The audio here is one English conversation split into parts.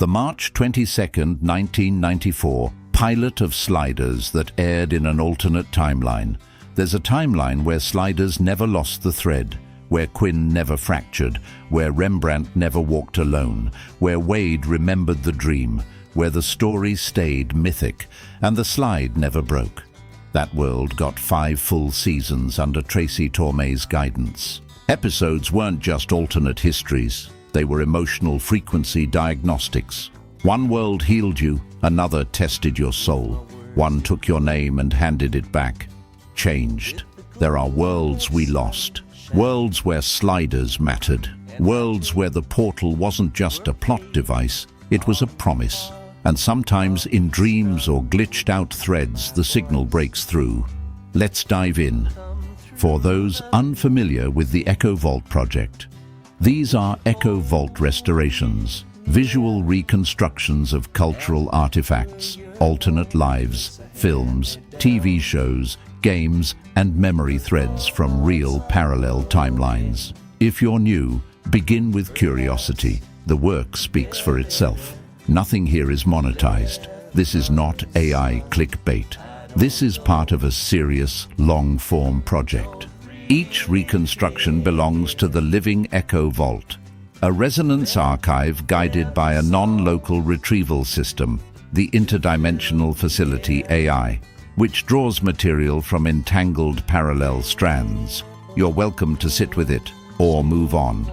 The March 22nd, 1994 pilot of Sliders that aired in an alternate timeline. There's a timeline where Sliders never lost the thread, where Quinn never fractured, where Rembrandt never walked alone, where Wade remembered the dream, where the story stayed mythic, and the slide never broke. That world got 5 full seasons under Tracy Torme's guidance. Episodes weren't just alternate histories, they were emotional frequency diagnostics. One world healed you, another tested your soul. One took your name and handed it back. Changed. There are worlds we lost. Worlds where Sliders mattered. Worlds where the portal wasn't just a plot device, it was a promise. And sometimes in dreams or glitched out threads, the signal breaks through. Let's dive in. For those unfamiliar with the Echo Vault project, these are Echo Vault restorations, visual reconstructions of cultural artifacts, alternate lives, films, TV shows, games, and memory threads from real parallel timelines. If you're new, begin with curiosity. The work speaks for itself. Nothing here is monetized. This is not AI clickbait. This is part of a serious, long-form project. Each reconstruction belongs to the living Echo Vault, a resonance archive guided by a non-local retrieval system, the Interdimensional Facility AI, which draws material from entangled parallel strands. You're welcome to sit with it or move on.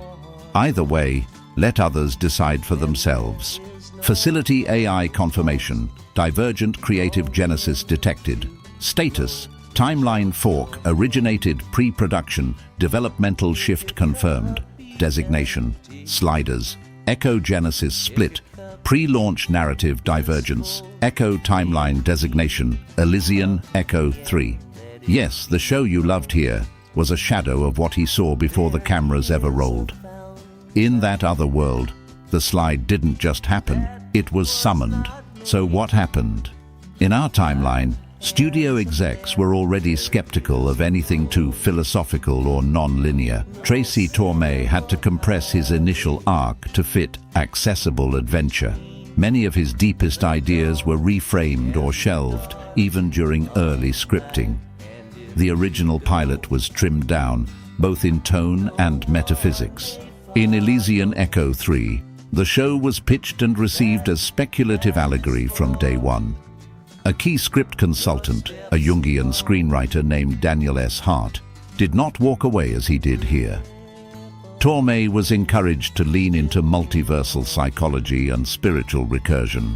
Either way, let others decide for themselves. Facility AI confirmation. Divergent creative genesis detected. Status: timeline fork originated pre-production. Developmental shift confirmed. Designation: Sliders. Echo genesis split. Pre-launch narrative divergence. Echo timeline designation: Elysian Echo 3. Yes, the show you loved here was a shadow of what he saw before the cameras ever rolled. In that other world, the slide didn't just happen, it was summoned. So what happened? In our timeline, studio execs were already skeptical of anything too philosophical or non-linear. Tracy Torme had to compress his initial arc to fit accessible adventure. Many of his deepest ideas were reframed or shelved, even during early scripting. The original pilot was trimmed down, both in tone and metaphysics. In Elysian Echo 3, the show was pitched and received as speculative allegory from day one. A key script consultant, a Jungian screenwriter named Daniel S. Hart, did not walk away as he did here. Torme was encouraged to lean into multiversal psychology and spiritual recursion.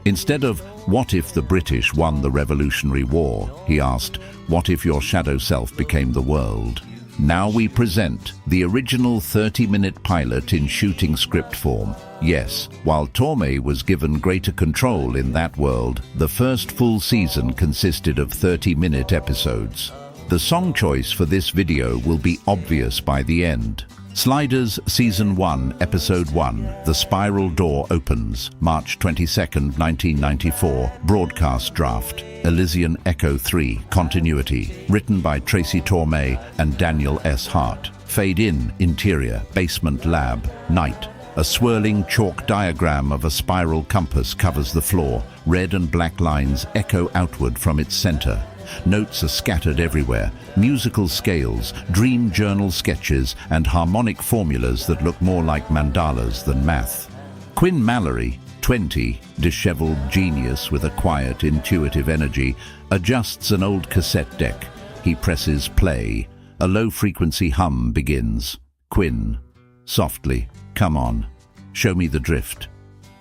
Instead of, "What if the British won the Revolutionary War?" he asked, "What if your shadow self became the world?" Now we present the original 30-minute pilot in shooting script form. Yes, while Torme was given greater control in that world, the first full season consisted of 30-minute episodes. The song choice for this video will be obvious by the end. Sliders Season 1, Episode 1, The Spiral Door Opens, March 22nd, 1994, Broadcast Draft, Elysian Echo 3, Continuity, written by Tracy Torme and Daniel S. Hart. Fade in, interior, basement lab, night. A swirling chalk diagram of a spiral compass covers the floor. Red and black lines echo outward from its center. Notes are scattered everywhere, musical scales, dream journal sketches, and harmonic formulas that look more like mandalas than math. Quinn Mallory, 20, disheveled genius with a quiet, intuitive energy, adjusts an old cassette deck. He presses play. A low-frequency hum begins. Quinn, softly, come on, show me the drift.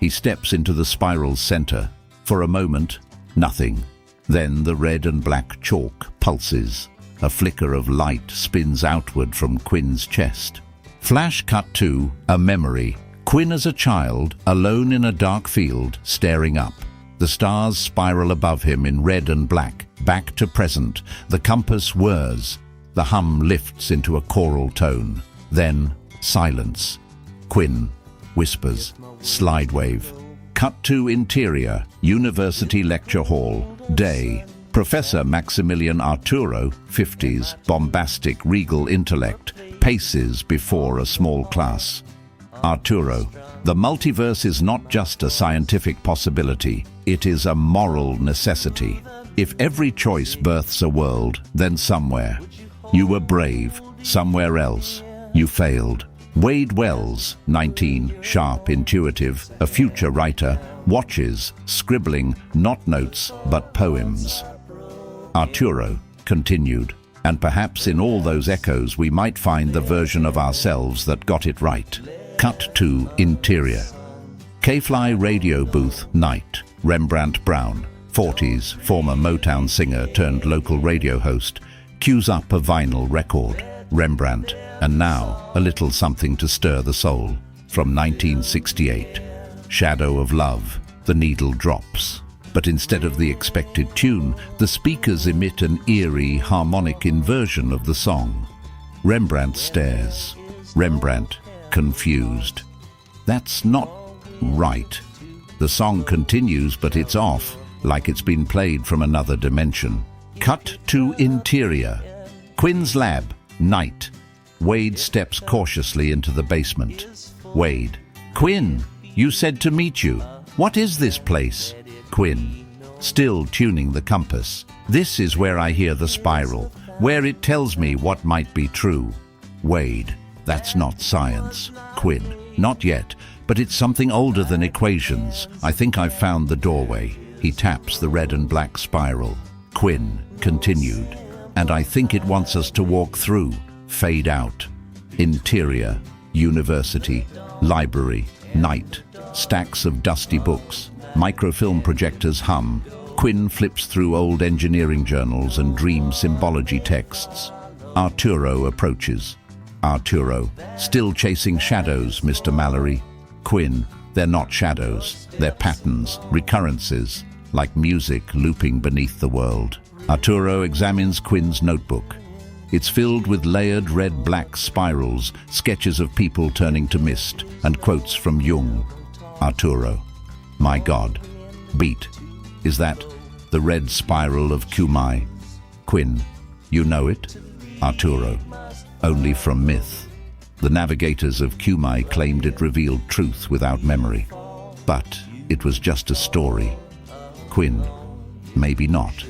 He steps into the spiral's center. For a moment, nothing. Then the red and black chalk pulses. A flicker of light spins outward from Quinn's chest. Flash cut to a memory. Quinn as a child, alone in a dark field, staring up. The stars spiral above him in red and black. Back to present. The compass whirs. The hum lifts into a choral tone. Then silence. Quinn whispers, "Slide wave." Cut to interior, University Lecture Hall, day. Professor Maximilian Arturo, 50s, bombastic, regal intellect, paces before a small class. Arturo, The multiverse is not just a scientific possibility, it is a moral necessity. If every choice births a world, then somewhere you were brave, somewhere else you failed. Wade Wells, 19, sharp, intuitive, a future writer, watches, scribbling, not notes, but poems. Arturo continued, and perhaps in all those echoes we might find the version of ourselves that got it right. Cut to interior. K-Fly radio booth, night. Rembrandt Brown, 40s, former Motown singer turned local radio host, cues up a vinyl record. Rembrandt, and now a little something to stir the soul. From 1968. Shadow of Love. The needle drops. But instead of the expected tune, the speakers emit an eerie, harmonic inversion of the song. Rembrandt stares. Rembrandt, confused. That's not right. The song continues, but it's off, like it's been played from another dimension. Cut to interior. Quinn's lab, night. Wade steps cautiously into the basement. Wade. Quinn, you said to meet you. What is this place? Quinn, still tuning the compass. This is where I hear the spiral, where it tells me what might be true. Wade, that's not science. Quinn, not yet, but it's something older than equations. I think I've found the doorway. He taps the red and black spiral. Quinn continued, and I think it wants us to walk through. Fade out. Interior, university, library, night, stacks of dusty books. Microfilm projectors hum. Quinn flips through old engineering journals and dream symbology texts. Arturo approaches. Arturo, still chasing shadows, Mr. Mallory. Quinn, they're not shadows. They're patterns, recurrences, like music looping beneath the world. Arturo examines Quinn's notebook. It's filled with layered red-black spirals, sketches of people turning to mist, and quotes from Jung. Arturo. My God. Beat. Is that the red spiral of Kumai? Quinn. You know it? Arturo. Only from myth. The navigators of Kumai claimed it revealed truth without memory. But it was just a story. Quinn. Maybe not.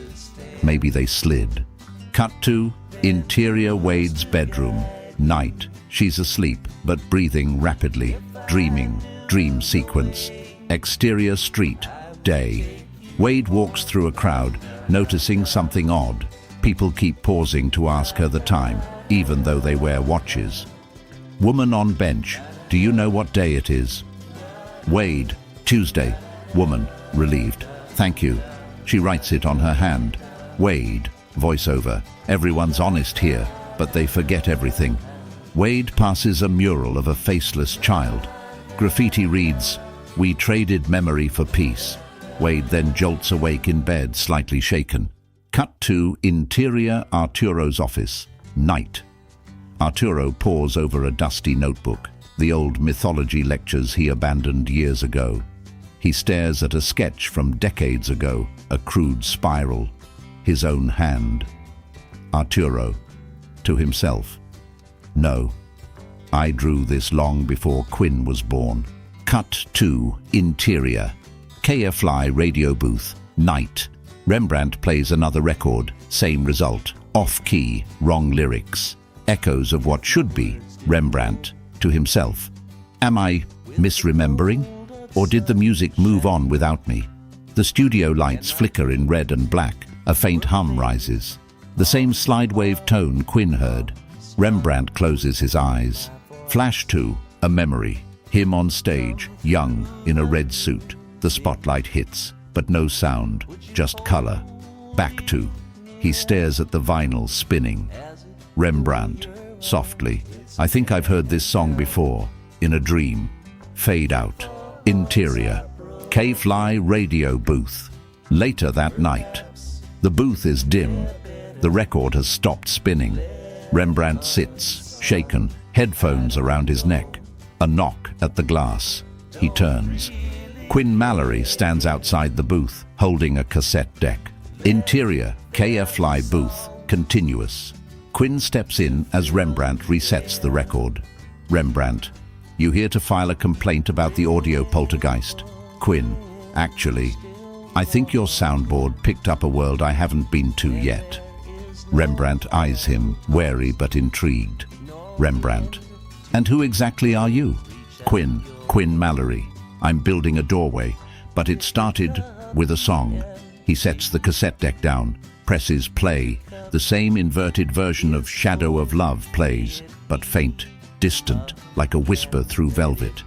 Maybe they slid. Cut to interior Wade's bedroom. Night. She's asleep, but breathing rapidly. Dreaming. Dream sequence. Exterior street. Day. Wade walks through a crowd, noticing something odd. People keep pausing to ask her the time, even though they wear watches. Woman on bench. Do you know what day it is? Wade. Tuesday. Woman. Relieved. Thank you. She writes it on her hand. Wade. Voiceover. Everyone's honest here, but they forget everything. Wade passes a mural of a faceless child. Graffiti reads, "We traded memory for peace." Wade then jolts awake in bed, slightly shaken. Cut to interior Arturo's office. Night. Arturo pores over a dusty notebook, the old mythology lectures he abandoned years ago. He stares at a sketch from decades ago, a crude spiral. His own hand. Arturo. To himself. No. I drew this long before Quinn was born. Cut to interior. KFLI radio booth. Night. Rembrandt plays another record. Same result. Off-key. Wrong lyrics. Echoes of what should be. Rembrandt. To himself. Am I misremembering? Or did the music move on without me? The studio lights flicker in red and black. A faint hum rises. The same slide wave tone Quinn heard. Rembrandt closes his eyes. Flash to a memory. Him on stage, young, in a red suit. The spotlight hits, but no sound, just color. Back to. He stares at the vinyl spinning. Rembrandt, softly. I think I've heard this song before. In a dream. Fade out. Interior. K-Fly radio booth. Later that night. The booth is dim. The record has stopped spinning. Rembrandt sits, shaken, headphones around his neck. A knock at the glass. He turns. Quinn Mallory stands outside the booth, holding a cassette deck. Interior, KFLI booth, continuous. Quinn steps in as Rembrandt resets the record. Rembrandt, You here to file a complaint about the audio poltergeist? Quinn, actually, I think your soundboard picked up a world I haven't been to yet. Rembrandt eyes him, wary but intrigued. Rembrandt, and who exactly are you? Quinn Mallory. I'm building a doorway, but it started with a song. He sets the cassette deck down, presses play. The same inverted version of Shadow of Love plays, but faint, distant, like a whisper through velvet.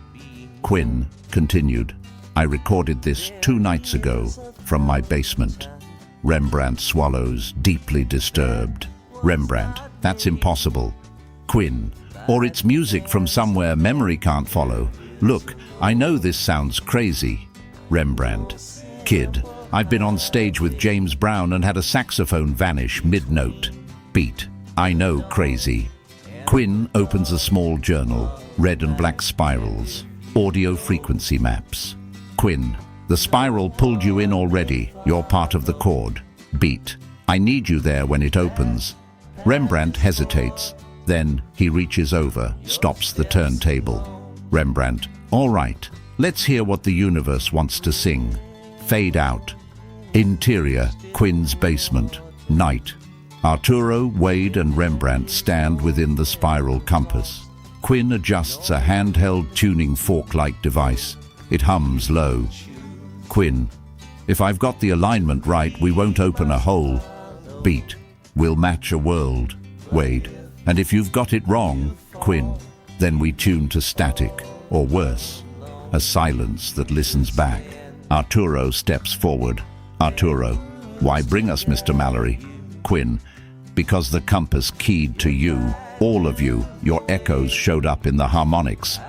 Quinn continued, I recorded this 2 nights ago from my basement. Rembrandt swallows, deeply disturbed. Rembrandt, that's impossible. Quinn, or it's music from somewhere memory can't follow. Look, I know this sounds crazy. Rembrandt, kid, I've been on stage with James Brown and had a saxophone vanish mid-note. Beat, I know, crazy. Quinn opens a small journal, red and black spirals, audio frequency maps. Quinn, the spiral pulled you in already, you're part of the chord. Beat, I need you there when it opens. Rembrandt hesitates, then he reaches over, stops the turntable. Rembrandt, all right, let's hear what the universe wants to sing. Fade out. Interior, Quinn's basement, night. Arturo, Wade and Rembrandt stand within the spiral compass. Quinn adjusts a handheld tuning fork-like device. It hums low. Quinn, if I've got the alignment right, we won't open a hole. Beat, we'll match a world. Wade, and if you've got it wrong, Quinn, then we tune to static, or worse, a silence that listens back. Arturo steps forward. Arturo, why bring us, Mr. Mallory? Quinn, because the compass keyed to you, all of you, your echoes showed up in the harmonics.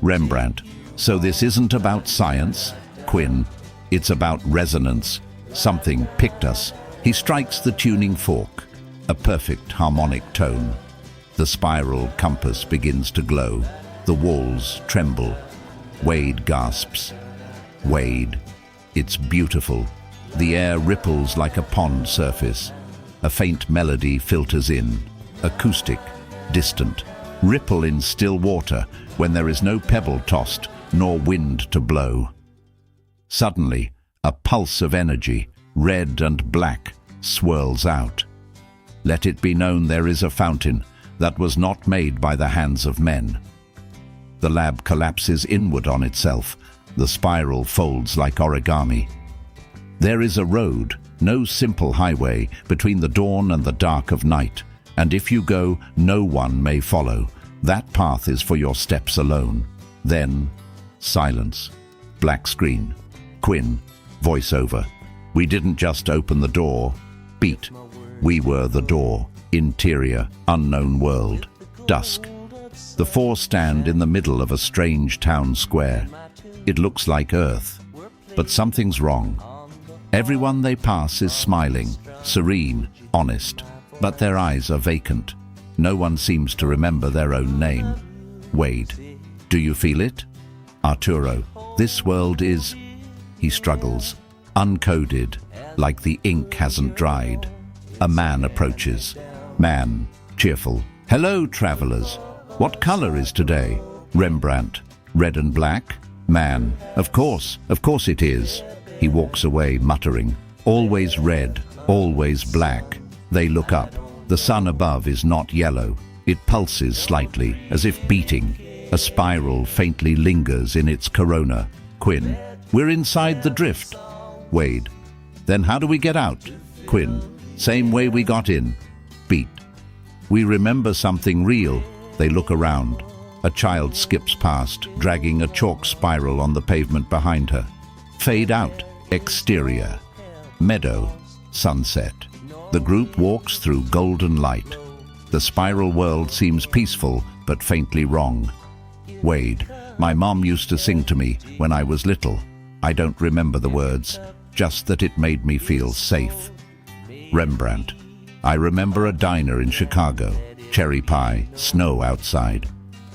Rembrandt, so this isn't about science? Quinn, it's about resonance. Something picked us. He strikes the tuning fork, a perfect harmonic tone. The spiral compass begins to glow. The walls tremble. Wade gasps. Wade, it's beautiful. The air ripples like a pond surface. A faint melody filters in, acoustic, distant. Ripple in still water when there is no pebble tossed nor wind to blow. Suddenly, a pulse of energy, red and black, swirls out. Let it be known there is a fountain that was not made by the hands of men. The lab collapses inward on itself. The spiral folds like origami. There is a road, no simple highway, between the dawn and the dark of night, and if you go, no one may follow. That path is for your steps alone. Then, silence. Black screen. Quinn, voiceover. We didn't just open the door. Beat. We were the door. Interior, unknown world. Dusk. The 4 stand in the middle of a strange town square. It looks like Earth, but something's wrong. Everyone they pass is smiling, serene, honest, but their eyes are vacant. No one seems to remember their own name. Wade, do you feel it? Arturo, this world is, he struggles, uncoded, like the ink hasn't dried. A man approaches. Man, cheerful. Hello, travelers. What color is today? Rembrandt, red and black? Man, of course it is. He walks away muttering, always red, always black. They look up. The sun above is not yellow. It pulses slightly, as if beating. A spiral faintly lingers in its corona. Quinn, we're inside the drift. Wade, then how do we get out? Quinn, same way we got in. Beat, we remember something real. They look around. A child skips past, dragging a chalk spiral on the pavement behind her. Fade out. Exterior. Meadow. Sunset. The group walks through golden light. The spiral world seems peaceful, but faintly wrong. Wade, my mom used to sing to me when I was little. I don't remember the words, just that it made me feel safe. Rembrandt, I remember a diner in Chicago. Cherry pie, snow outside.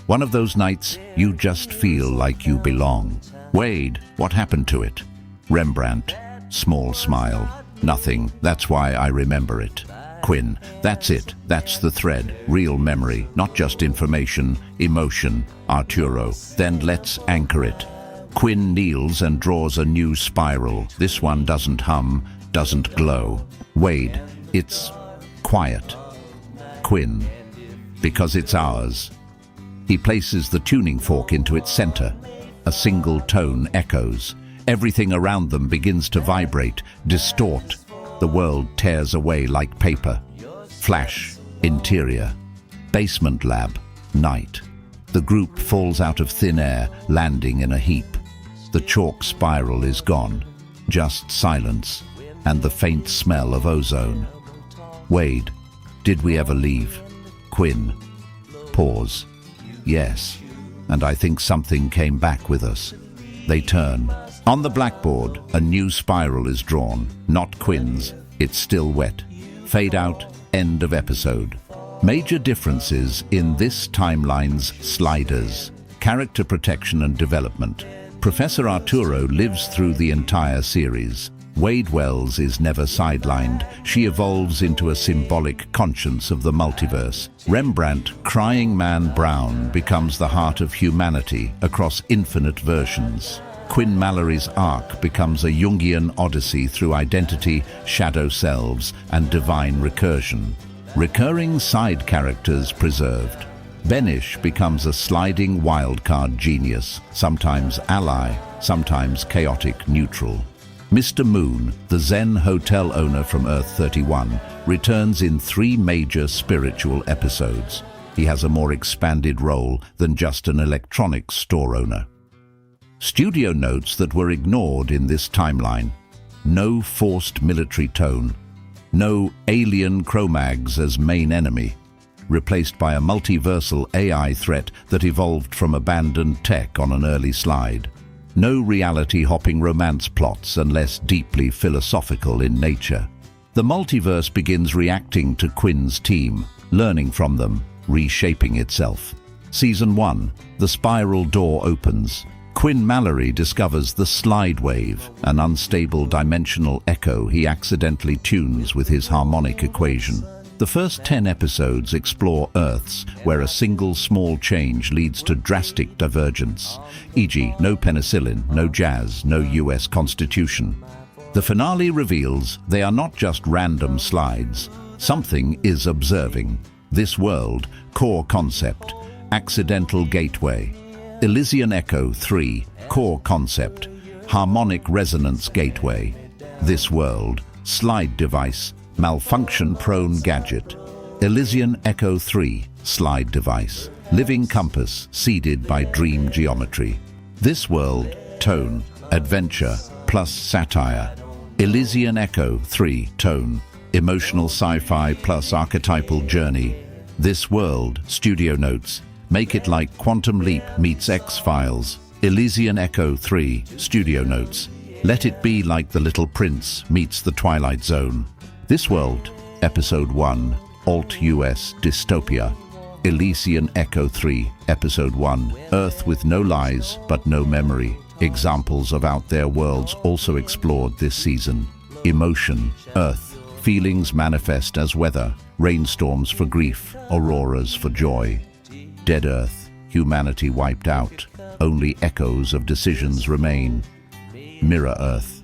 One of those nights you just feel like you belong. Wade, what happened to it? Rembrandt, small smile. Nothing, that's why I remember it. Quinn. That's it. That's the thread. Real memory, not just information, emotion. Arturo. Then let's anchor it. Quinn kneels and draws a new spiral. This one doesn't hum, doesn't glow. Wade. It's quiet. Quinn. Because it's ours. He places the tuning fork into its center. A single tone echoes. Everything around them begins to vibrate, distort. The world tears away like paper. Flash. Interior. Basement lab. Night. The group falls out of thin air, landing in a heap. The chalk spiral is gone. Just silence and the faint smell of ozone. Wade. Did we ever leave? Quinn. Pause. Yes. And I think something came back with us. They turn. On the blackboard, a new spiral is drawn. Not Quinn's. It's still wet. Fade out. End of episode. Major differences in this timeline's sliders. Character protection and development. Professor Arturo lives through the entire series. Wade Wells is never sidelined. She evolves into a symbolic conscience of the multiverse. Rembrandt, Crying Man Brown, becomes the heart of humanity across infinite versions. Quinn Mallory's arc becomes a Jungian odyssey through identity, shadow selves, and divine recursion. Recurring side characters preserved. Benish becomes a sliding wildcard genius, sometimes ally, sometimes chaotic neutral. Mr. Moon, the Zen hotel owner from Earth 31, returns in 3 major spiritual episodes. He has a more expanded role than just an electronics store owner. Studio notes that were ignored in this timeline. No forced military tone. No alien Cro-Mags as main enemy. Replaced by a multiversal AI threat that evolved from abandoned tech on an early slide. No reality-hopping romance plots unless deeply philosophical in nature. The multiverse begins reacting to Quinn's team, learning from them, reshaping itself. Season 1, the spiral door opens. Quinn Mallory discovers the slide wave, an unstable dimensional echo he accidentally tunes with his harmonic equation. The first 10 episodes explore Earths where a single small change leads to drastic divergence, e.g. no penicillin, no jazz, no US Constitution. The finale reveals they are not just random slides. Something is observing. This world, core concept, accidental gateway. Elysian Echo 3, core concept, harmonic resonance gateway. This world, slide device, malfunction-prone gadget. Elysian Echo 3, slide device. Living compass, seeded by dream geometry. This world, tone, adventure, plus satire. Elysian Echo 3, tone, emotional sci-fi plus archetypal journey. This world, studio notes, make it like Quantum Leap meets X-Files. Elysian Echo 3, studio notes, let it be like The Little Prince meets The Twilight Zone. This world, Episode 1, Alt-US Dystopia. Elysian Echo 3, Episode 1, Earth with no lies but no memory. Examples of out-there worlds also explored this season. Emotion, Earth. Feelings manifest as weather. Rainstorms for grief, auroras for joy. Dead Earth, humanity wiped out. Only echoes of decisions remain. Mirror Earth.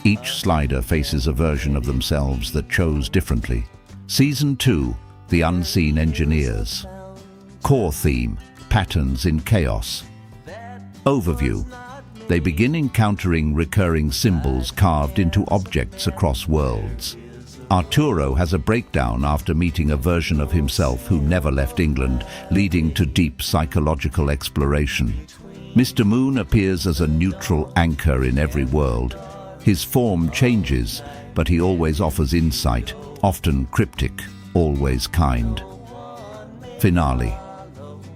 Each slider faces a version of themselves that chose differently. Season 2, The Unseen Engineers. Core theme, patterns in chaos. Overview. They begin encountering recurring symbols carved into objects across worlds. Arturo has a breakdown after meeting a version of himself who never left England, leading to deep psychological exploration. Mr. Moon appears as a neutral anchor in every world. His form changes, but he always offers insight, often cryptic, always kind. Finale.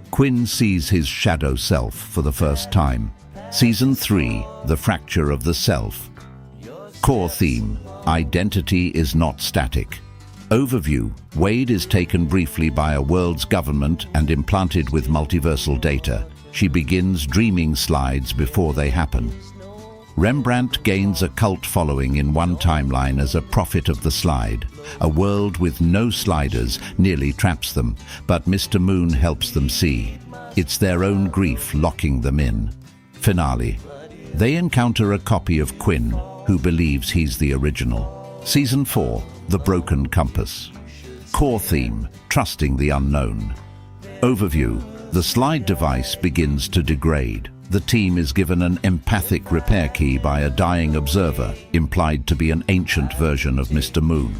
Quinn sees his shadow self for the first time. Season 3, The Fracture of the Self. Core theme, identity is not static. Overview, Wade is taken briefly by a world's government and implanted with multiversal data. She begins dreaming slides before they happen. Rembrandt gains a cult following in one timeline as a prophet of the slide. A world with no sliders nearly traps them, but Mr. Moon helps them see. It's their own grief locking them in. Finale. They encounter a copy of Quinn, who believes he's the original. Season 4, The Broken Compass. Core theme, trusting the unknown. Overview. The slide device begins to degrade. The team is given an empathic repair key by a dying observer, implied to be an ancient version of Mr. Moon.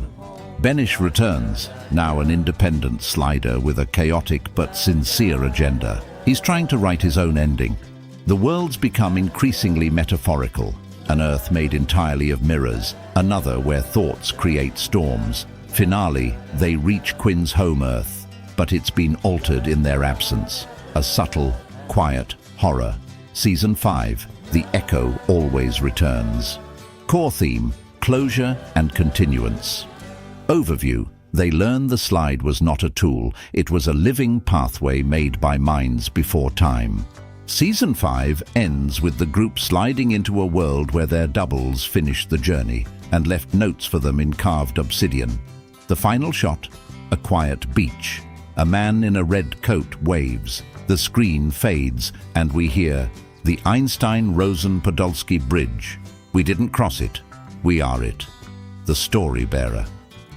Benish returns, now an independent slider with a chaotic but sincere agenda. He's trying to write his own ending. The worlds become increasingly metaphorical. An Earth made entirely of mirrors, another where thoughts create storms. Finale, they reach Quinn's home Earth, but it's been altered in their absence. A subtle, quiet horror. Season 5, The Echo Always Returns. Core theme, closure and continuance. Overview. They learn the slide was not a tool, it was a living pathway made by minds before time. Season 5 ends with the group sliding into a world where their doubles finished the journey and left notes for them in carved obsidian. The final shot, a quiet beach. A man in a red coat waves. The screen fades and we hear the Einstein-Rosen-Podolsky Bridge. We didn't cross it, we are it. The Storybearer.